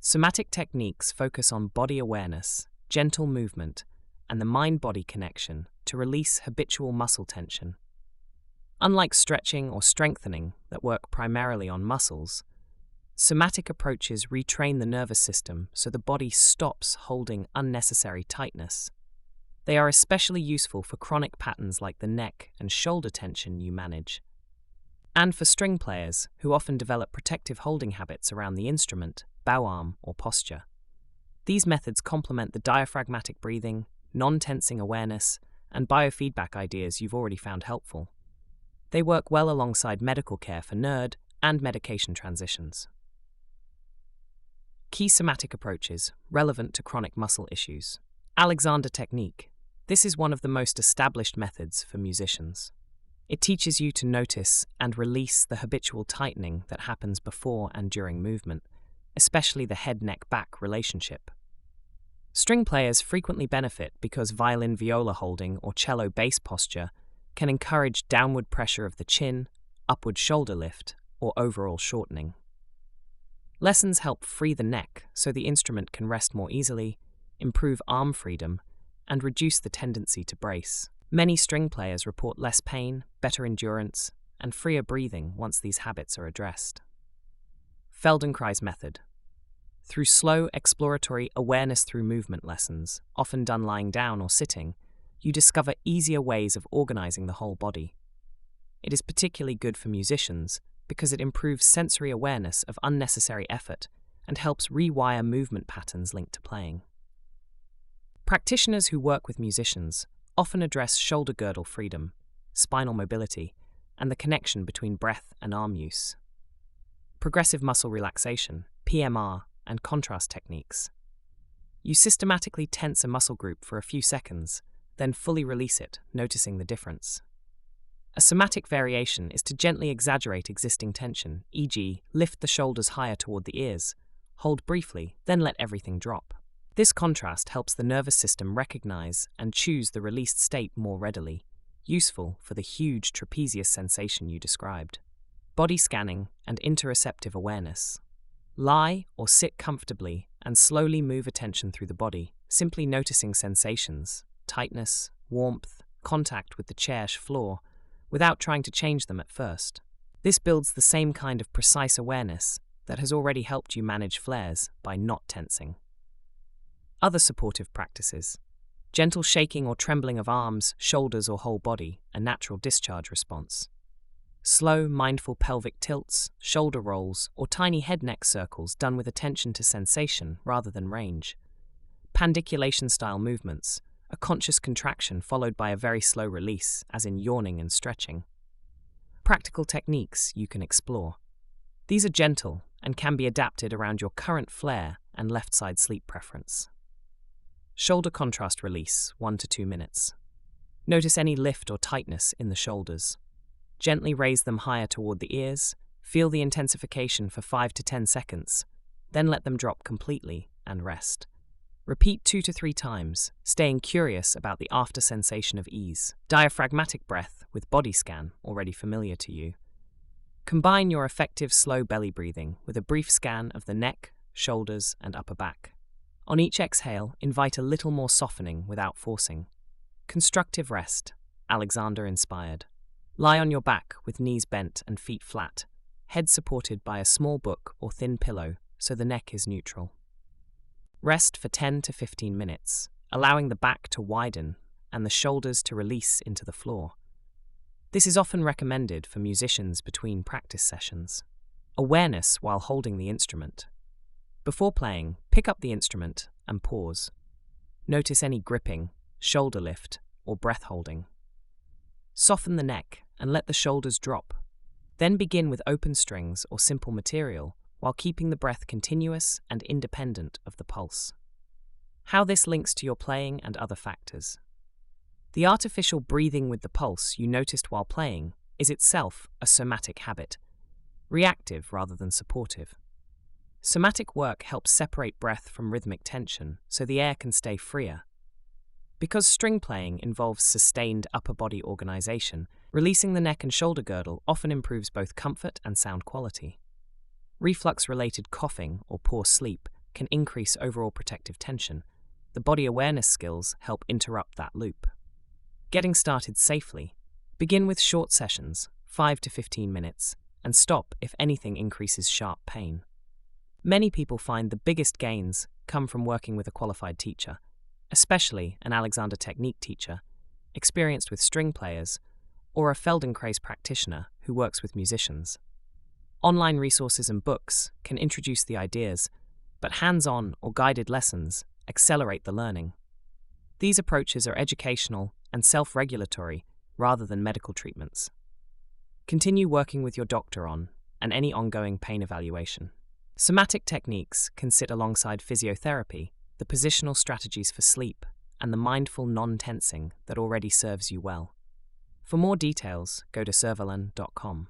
Somatic techniques focus on body awareness, gentle movement, and the mind-body connection to release habitual muscle tension. Unlike stretching or strengthening that work primarily on muscles, somatic approaches retrain the nervous system so the body stops holding unnecessary tightness. They are especially useful for chronic patterns like the neck and shoulder tension you manage, and for string players who often develop protective holding habits around the instrument, bow arm, or posture. These methods complement the diaphragmatic breathing, non-tensing awareness, and biofeedback ideas you've already found helpful. They work well alongside medical care for NERD and medication transitions. Key somatic approaches relevant to chronic muscle issues. Alexander technique. This is one of the most established methods for musicians. It teaches you to notice and release the habitual tightening that happens before and during movement, especially the head-neck-back relationship. String players frequently benefit because violin-viola holding or cello bass posture can encourage downward pressure of the chin, upward shoulder lift, or overall shortening. Lessons help free the neck so the instrument can rest more easily, improve arm freedom, and reduce the tendency to brace. Many string players report less pain, better endurance, and freer breathing once these habits are addressed. Feldenkrais method. Through slow, exploratory awareness through movement lessons, often done lying down or sitting, you discover easier ways of organizing the whole body. It is particularly good for musicians because it improves sensory awareness of unnecessary effort and helps rewire movement patterns linked to playing. Practitioners who work with musicians often address shoulder girdle freedom, spinal mobility, and the connection between breath and arm use. Progressive muscle relaxation, PMR, and contrast techniques. You systematically tense a muscle group for a few seconds, then fully release it, noticing the difference. A somatic variation is to gently exaggerate existing tension, e.g., lift the shoulders higher toward the ears, hold briefly, then let everything drop. This contrast helps the nervous system recognize and choose the released state more readily, useful for the huge trapezius sensation you described. Body scanning and interoceptive awareness. Lie or sit comfortably and slowly move attention through the body, simply noticing sensations, tightness, warmth, contact with the chair floor, without trying to change them at first. This builds the same kind of precise awareness that has already helped you manage flares by not tensing. Other supportive practices. Gentle shaking or trembling of arms, shoulders, or whole body, a natural discharge response. Slow, mindful pelvic tilts, shoulder rolls, or tiny head-neck circles done with attention to sensation rather than range. Pandiculation-style movements, a conscious contraction followed by a very slow release, as in yawning and stretching. Practical techniques you can explore. These are gentle and can be adapted around your current flare and left side sleep preference. Shoulder contrast release, 1 to 2 minutes. Notice any lift or tightness in the shoulders. Gently raise them higher toward the ears, feel the intensification for 5 to 10 seconds, then let them drop completely and rest. Repeat 2 to 3 times, staying curious about the after sensation of ease. Diaphragmatic breath with body scan, already familiar to you. Combine your effective slow belly breathing with a brief scan of the neck, shoulders, and upper back. On each exhale, invite a little more softening without forcing. Constructive rest, Alexander inspired. Lie on your back with knees bent and feet flat, head supported by a small book or thin pillow so the neck is neutral. Rest for 10 to 15 minutes, allowing the back to widen and the shoulders to release into the floor. This is often recommended for musicians between practice sessions. Awareness while holding the instrument. Before playing, pick up the instrument and pause. Notice any gripping, shoulder lift, or breath holding. Soften the neck and let the shoulders drop. Then begin with open strings or simple material while keeping the breath continuous and independent of the pulse. How this links to your playing and other factors. The artificial breathing with the pulse you noticed while playing is itself a somatic habit, reactive rather than supportive. Somatic work helps separate breath from rhythmic tension so the air can stay freer. Because string playing involves sustained upper body organization, releasing the neck and shoulder girdle often improves both comfort and sound quality. Reflux-related coughing or poor sleep can increase overall protective tension, the body awareness skills help interrupt that loop. Getting started safely. Begin with short sessions, 5 to 15 minutes, and stop if anything increases sharp pain. Many people find the biggest gains come from working with a qualified teacher, especially an Alexander Technique teacher, experienced with string players, or a Feldenkrais practitioner who works with musicians. Online resources and books can introduce the ideas, but hands-on or guided lessons accelerate the learning. These approaches are educational and self-regulatory rather than medical treatments. Continue working with your doctor on and any ongoing pain evaluation. Somatic techniques can sit alongside physiotherapy, the positional strategies for sleep, and the mindful non-tensing that already serves you well. For more details, go to iServalan.com.